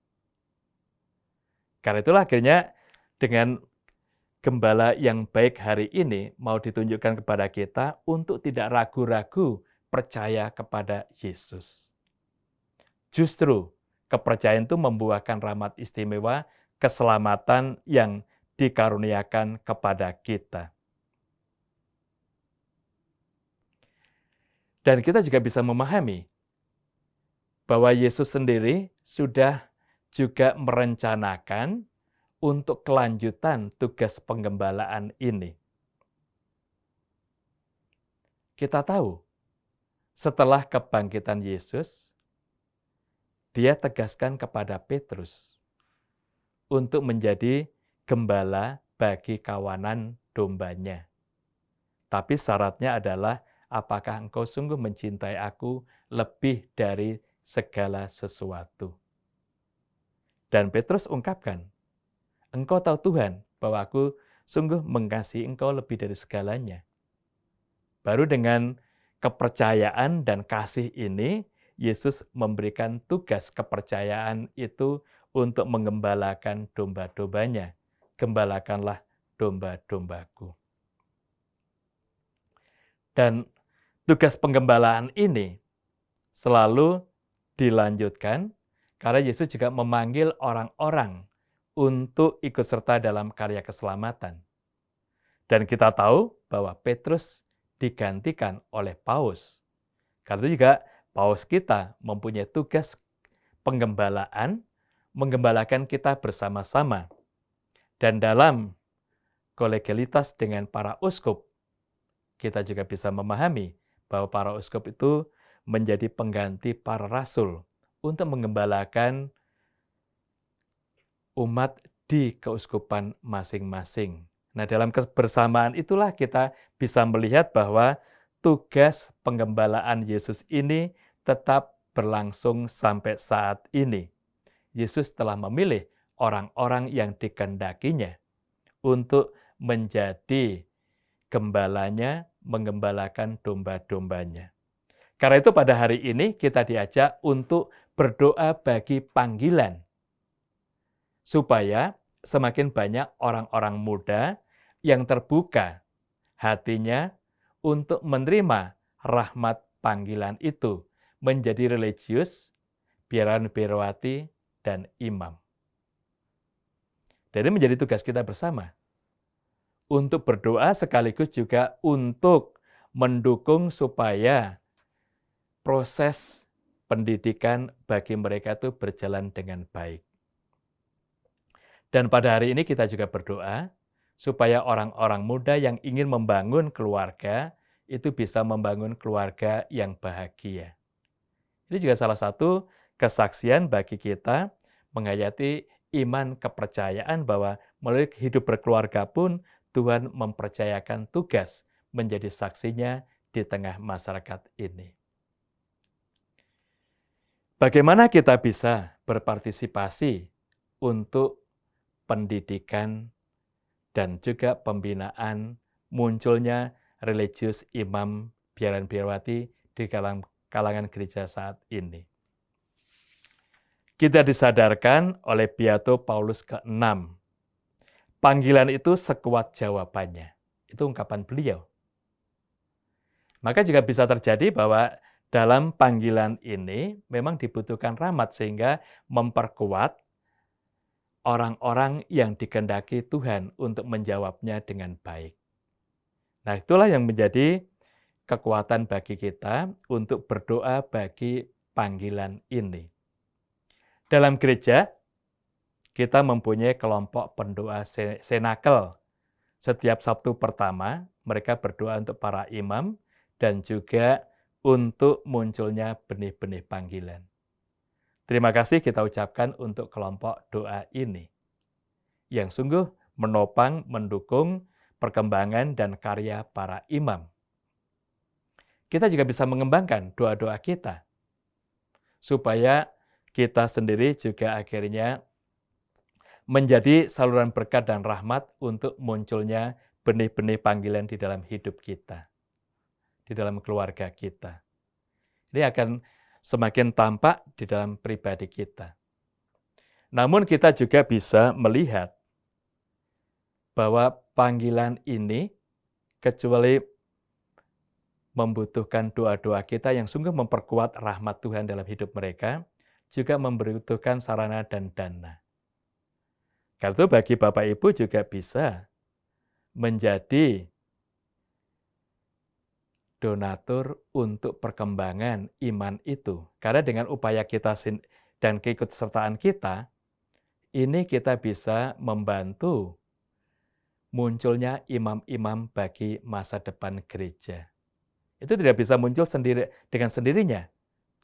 Karena itulah akhirnya dengan Gembala yang baik hari ini mau ditunjukkan kepada kita untuk tidak ragu-ragu percaya kepada Yesus. Justru kepercayaan itu membuahkan rahmat istimewa, keselamatan yang dikaruniakan kepada kita. Dan kita juga bisa memahami bahwa Yesus sendiri sudah juga merencanakan untuk kelanjutan tugas penggembalaan ini. Kita tahu, setelah kebangkitan Yesus, dia tegaskan kepada Petrus untuk menjadi gembala bagi kawanan dombanya. Tapi syaratnya adalah, apakah engkau sungguh mencintai aku lebih dari segala sesuatu? Dan Petrus ungkapkan, engkau tahu Tuhan bahwa aku sungguh mengasihi engkau lebih dari segalanya. Baru dengan kepercayaan dan kasih ini, Yesus memberikan tugas kepercayaan itu untuk menggembalakan domba-dombanya. Gembalakanlah domba-dombaku. Dan tugas penggembalaan ini selalu dilanjutkan karena Yesus juga memanggil orang-orang untuk ikut serta dalam karya keselamatan. Dan kita tahu bahwa Petrus digantikan oleh Paus. Karena itu juga Paus kita mempunyai tugas penggembalaan, menggembalakan kita bersama-sama. Dan dalam kolegialitas dengan para uskup, kita juga bisa memahami bahwa para uskup itu menjadi pengganti para rasul untuk menggembalakan umat di keuskupan masing-masing. Nah, dalam kebersamaan itulah kita bisa melihat bahwa tugas penggembalaan Yesus ini tetap berlangsung sampai saat ini. Yesus telah memilih orang-orang yang dikehendakinya untuk menjadi gembalanya, menggembalakan domba-dombanya. Karena itu pada hari ini kita diajak untuk berdoa bagi panggilan, supaya semakin banyak orang-orang muda yang terbuka hatinya untuk menerima rahmat panggilan itu, menjadi religius, biaran biarawati, dan imam. Jadi menjadi tugas kita bersama untuk berdoa sekaligus juga untuk mendukung supaya proses pendidikan bagi mereka itu berjalan dengan baik. Dan pada hari ini kita juga berdoa supaya orang-orang muda yang ingin membangun keluarga itu bisa membangun keluarga yang bahagia. Ini juga salah satu kesaksian bagi kita menghayati iman kepercayaan bahwa melalui hidup berkeluarga pun Tuhan mempercayakan tugas menjadi saksinya di tengah masyarakat ini. Bagaimana kita bisa berpartisipasi untuk pendidikan dan juga pembinaan munculnya religius imam biaran biarawati di kalangan gereja saat ini? Kita disadarkan oleh Beato Paulus ke-6. Panggilan itu sekuat jawabannya. Itu ungkapan beliau. Maka juga bisa terjadi bahwa dalam panggilan ini memang dibutuhkan rahmat sehingga memperkuat orang-orang yang dikehendaki Tuhan untuk menjawabnya dengan baik. Nah, itulah yang menjadi kekuatan bagi kita untuk berdoa bagi panggilan ini. Dalam gereja, kita mempunyai kelompok pendoa senakel. Setiap Sabtu pertama, mereka berdoa untuk para imam dan juga untuk munculnya benih-benih panggilan. Terima kasih kita ucapkan untuk kelompok doa ini. yang sungguh menopang, mendukung perkembangan dan karya para imam. Kita juga bisa mengembangkan doa-doa kita, supaya kita sendiri juga akhirnya menjadi saluran berkat dan rahmat untuk munculnya benih-benih panggilan di dalam hidup kita, di dalam keluarga kita. Ini akan semakin tampak di dalam pribadi kita. Namun kita juga bisa melihat bahwa panggilan ini kecuali membutuhkan doa-doa kita yang sungguh memperkuat rahmat Tuhan dalam hidup mereka, juga membutuhkan sarana dan dana. Karena itu bagi Bapak Ibu juga bisa menjadi donatur untuk perkembangan iman itu. Karena dengan upaya kita dan keikutsertaan kita, ini kita bisa membantu munculnya imam-imam bagi masa depan gereja. Itu tidak bisa muncul dengan sendirinya.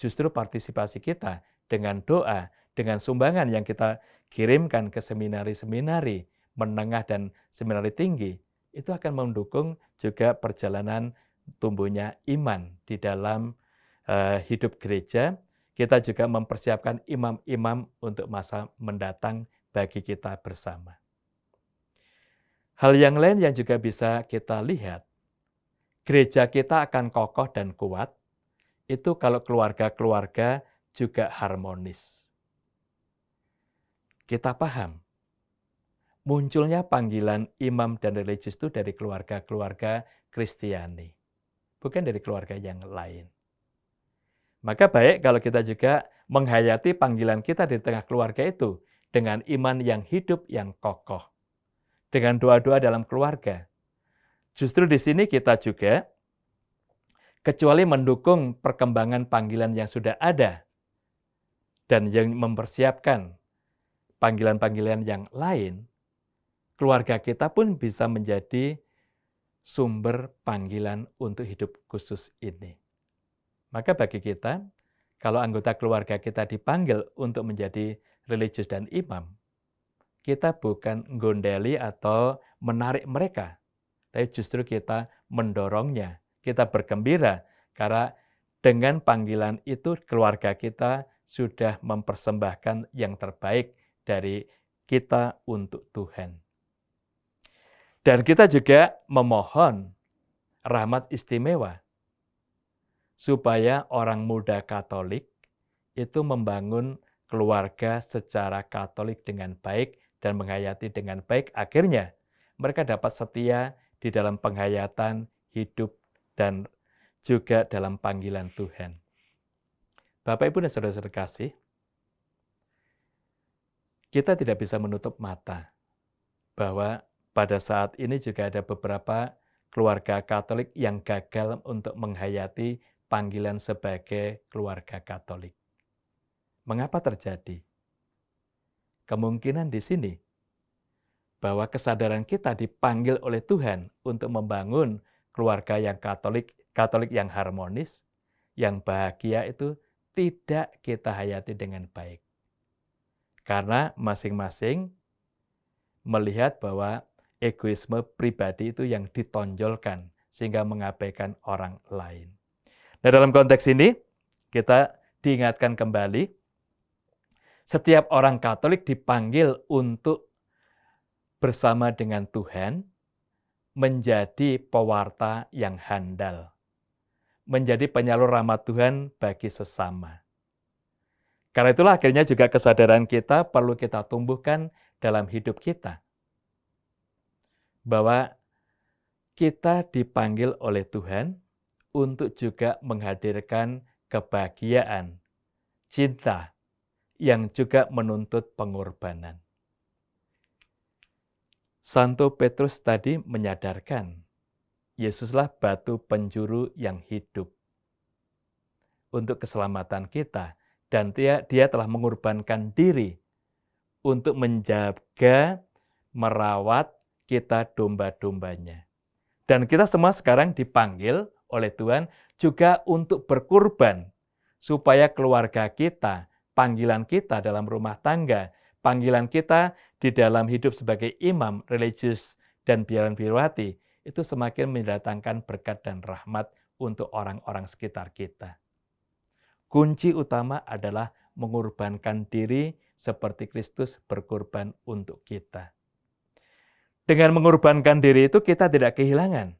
Justru partisipasi kita dengan doa, dengan sumbangan yang kita kirimkan ke seminari-seminari menengah dan seminari tinggi, itu akan mendukung juga perjalanan tumbuhnya iman di dalam hidup gereja. Kita juga mempersiapkan imam-imam untuk masa mendatang bagi kita bersama. Hal yang lain yang juga bisa kita lihat, gereja kita akan kokoh dan kuat, itu kalau keluarga-keluarga juga harmonis. Kita paham, munculnya panggilan imam dan religius itu dari keluarga-keluarga Kristiani, bukan dari keluarga yang lain. Maka baik kalau kita juga menghayati panggilan kita di tengah keluarga itu dengan iman yang hidup, yang kokoh, dengan doa-doa dalam keluarga. Justru di sini kita juga, kecuali mendukung perkembangan panggilan yang sudah ada dan yang mempersiapkan panggilan-panggilan yang lain, keluarga kita pun bisa menjadi sumber panggilan untuk hidup khusus ini. Maka bagi kita, kalau anggota keluarga kita dipanggil untuk menjadi religius dan imam, kita bukan gondeli atau menarik mereka, tapi justru kita mendorongnya. Kita bergembira karena dengan panggilan itu keluarga kita sudah mempersembahkan yang terbaik dari kita untuk Tuhan. Dan kita juga memohon rahmat istimewa supaya orang muda Katolik itu membangun keluarga secara Katolik dengan baik dan menghayati dengan baik. Akhirnya mereka dapat setia di dalam penghayatan hidup dan juga dalam panggilan Tuhan. Bapak, Ibu, dan saudara-saudara kasih, kita tidak bisa menutup mata bahwa pada saat ini juga ada beberapa keluarga Katolik yang gagal untuk menghayati panggilan sebagai keluarga Katolik. Mengapa terjadi? Kemungkinan di sini bahwa kesadaran kita dipanggil oleh Tuhan untuk membangun keluarga yang Katolik yang harmonis, yang bahagia itu tidak kita hayati dengan baik. Karena masing-masing melihat bahwa egoisme pribadi itu yang ditonjolkan sehingga mengabaikan orang lain. Nah, dalam konteks ini kita diingatkan kembali, setiap orang Katolik dipanggil untuk bersama dengan Tuhan menjadi pewarta yang handal, menjadi penyalur rahmat Tuhan bagi sesama. Karena itulah akhirnya juga kesadaran kita perlu kita tumbuhkan dalam hidup kita. Bahwa kita dipanggil oleh Tuhan untuk juga menghadirkan kebahagiaan, cinta, yang juga menuntut pengorbanan. Santo Petrus tadi menyadarkan, Yesuslah batu penjuru yang hidup untuk keselamatan kita. Dan dia telah mengorbankan diri untuk menjaga, merawat kita domba-dombanya. Dan kita semua sekarang dipanggil oleh Tuhan juga untuk berkorban, supaya keluarga kita, panggilan kita dalam rumah tangga, panggilan kita di dalam hidup sebagai imam, religius, dan biaran biawati itu semakin mendatangkan berkat dan rahmat untuk orang-orang sekitar kita. Kunci utama adalah mengorbankan diri seperti Kristus berkorban untuk kita. Dengan mengorbankan diri itu kita tidak kehilangan,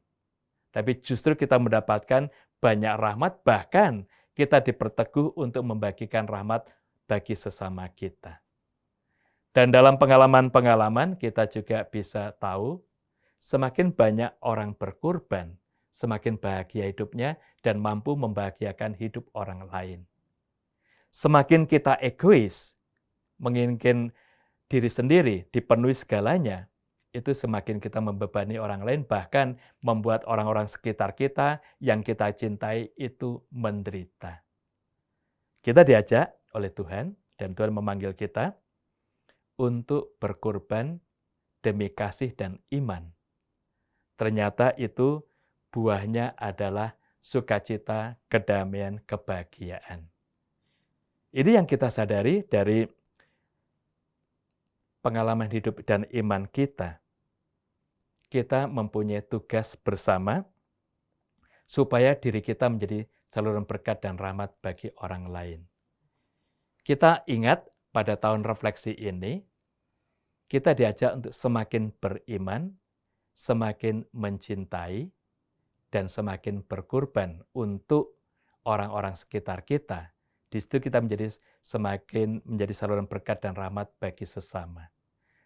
tapi justru kita mendapatkan banyak rahmat, bahkan kita diperteguh untuk membagikan rahmat bagi sesama kita. Dan dalam pengalaman-pengalaman kita juga bisa tahu, semakin banyak orang berkorban, semakin bahagia hidupnya dan mampu membahagiakan hidup orang lain. Semakin kita egois, menginginkan diri sendiri, dipenuhi segalanya, itu semakin kita membebani orang lain, bahkan membuat orang-orang sekitar kita yang kita cintai itu menderita. Kita diajak oleh Tuhan, dan Tuhan memanggil kita untuk berkorban demi kasih dan iman. Ternyata itu buahnya adalah sukacita, kedamaian, kebahagiaan. Ini yang kita sadari dari pengalaman hidup dan iman kita. Kita mempunyai tugas bersama supaya diri kita menjadi saluran berkat dan rahmat bagi orang lain. Kita ingat pada tahun refleksi ini, kita diajak untuk semakin beriman, semakin mencintai, dan semakin berkorban untuk orang-orang sekitar kita. Di situ kita semakin menjadi saluran berkat dan rahmat bagi sesama.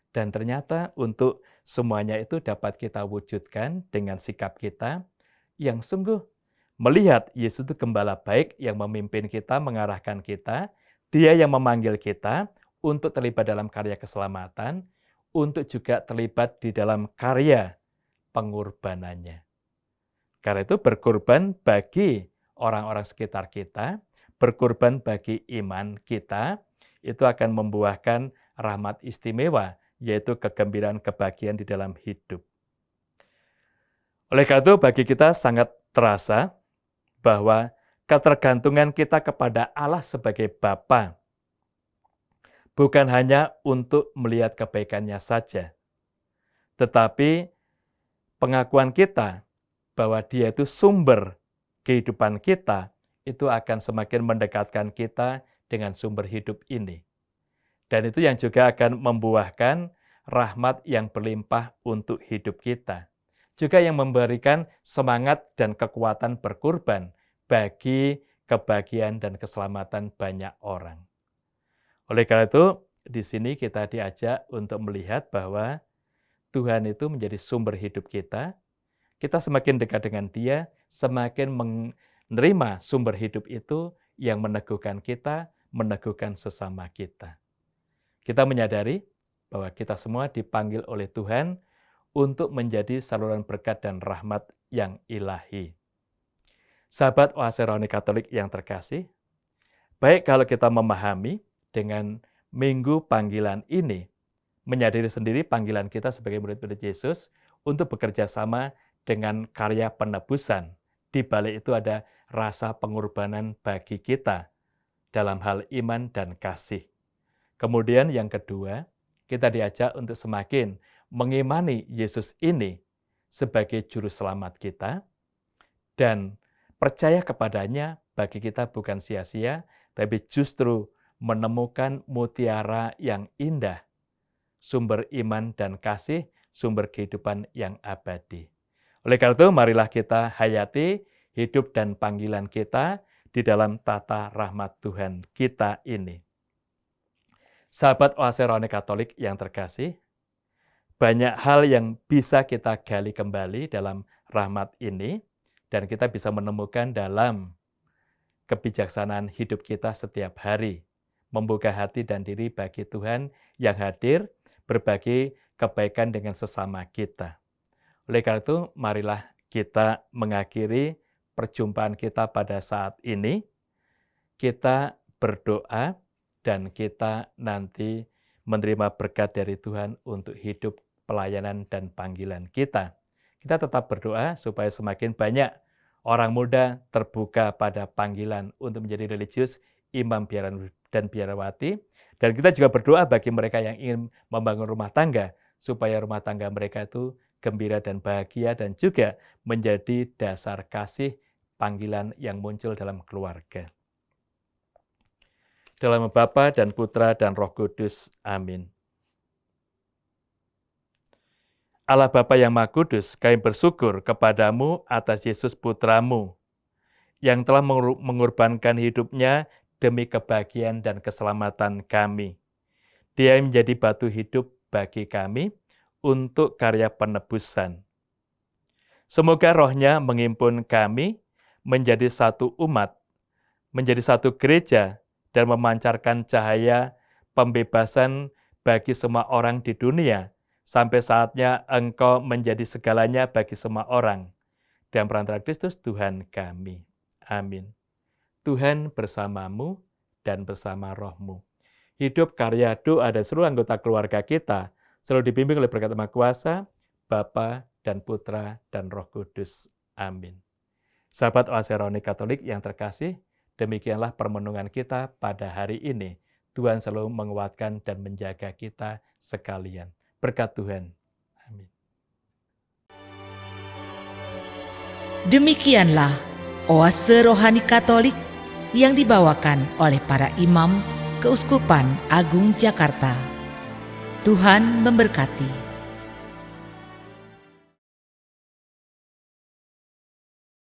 Dan ternyata untuk semuanya itu dapat kita wujudkan dengan sikap kita yang sungguh melihat Yesus itu gembala baik yang memimpin kita, mengarahkan kita, Dia yang memanggil kita untuk terlibat dalam karya keselamatan, untuk juga terlibat di dalam karya pengorbanannya. Karena itu berkorban bagi orang-orang sekitar kita, berkorban bagi iman kita, itu akan membuahkan rahmat istimewa, yaitu kegembiraan, kebahagiaan di dalam hidup. Oleh karena itu, bagi kita sangat terasa bahwa ketergantungan kita kepada Allah sebagai Bapa bukan hanya untuk melihat kebaikannya saja, tetapi pengakuan kita bahwa Dia itu sumber kehidupan kita, itu akan semakin mendekatkan kita dengan sumber hidup ini. Dan itu yang juga akan membuahkan rahmat yang berlimpah untuk hidup kita. Juga yang memberikan semangat dan kekuatan berkorban bagi kebahagiaan dan keselamatan banyak orang. Oleh karena itu, di sini kita diajak untuk melihat bahwa Tuhan itu menjadi sumber hidup kita. Kita semakin dekat dengan Dia, semakin menerima sumber hidup itu yang meneguhkan kita, meneguhkan sesama kita. Kita menyadari bahwa kita semua dipanggil oleh Tuhan untuk menjadi saluran berkat dan rahmat yang ilahi. Sahabat Oase Rohani Katolik yang terkasih, baik kalau kita memahami dengan minggu panggilan ini, menyadari sendiri panggilan kita sebagai murid-murid Yesus untuk bekerja sama dengan karya penebusan. Di balik itu ada rasa pengorbanan bagi kita dalam hal iman dan kasih. Kemudian yang kedua, kita diajak untuk semakin mengimani Yesus ini sebagai juru selamat kita dan percaya kepadanya bagi kita bukan sia-sia, tapi justru menemukan mutiara yang indah, sumber iman dan kasih, sumber kehidupan yang abadi. Oleh karena itu, marilah kita hayati hidup dan panggilan kita di dalam tata rahmat Tuhan kita ini. Sahabat Oase Rohani Katolik yang terkasih, banyak hal yang bisa kita gali kembali dalam rahmat ini, dan kita bisa menemukan dalam kebijaksanaan hidup kita setiap hari, membuka hati dan diri bagi Tuhan yang hadir, berbagi kebaikan dengan sesama kita. Oleh karena itu, marilah kita mengakhiri perjumpaan kita pada saat ini, kita berdoa, dan kita nanti menerima berkat dari Tuhan untuk hidup, pelayanan, dan panggilan kita. Kita tetap berdoa supaya semakin banyak orang muda terbuka pada panggilan untuk menjadi religius, imam biaran dan biarawati. Dan kita juga berdoa bagi mereka yang ingin membangun rumah tangga, supaya rumah tangga mereka itu gembira dan bahagia dan juga menjadi dasar kasih panggilan yang muncul dalam keluarga. Dalam nama Bapa dan Putra dan Roh Kudus. Amin. Allah Bapa yang Maha Kudus, kami bersyukur kepadamu atas Yesus Putramu, yang telah mengorbankan hidupnya demi kebahagiaan dan keselamatan kami. Dia menjadi batu hidup bagi kami untuk karya penebusan. Semoga rohnya menghimpun kami menjadi satu umat, menjadi satu gereja, dan memancarkan cahaya pembebasan bagi semua orang di dunia, sampai saatnya Engkau menjadi segalanya bagi semua orang. Dan perantara Kristus Tuhan kami. Amin. Tuhan bersamamu dan bersama rohmu. Hidup, karya, doa, dan seluruh anggota keluarga kita selalu dibimbing oleh berkat Maha Kuasa, Bapa dan Putra dan Roh Kudus. Amin. Sahabat Oase Rohani Katolik yang terkasih, demikianlah permenungan kita pada hari ini. Tuhan selalu menguatkan dan menjaga kita sekalian. Berkat Tuhan. Amin. Demikianlah Oase Rohani Katolik yang dibawakan oleh para imam Keuskupan Agung Jakarta. Tuhan memberkati.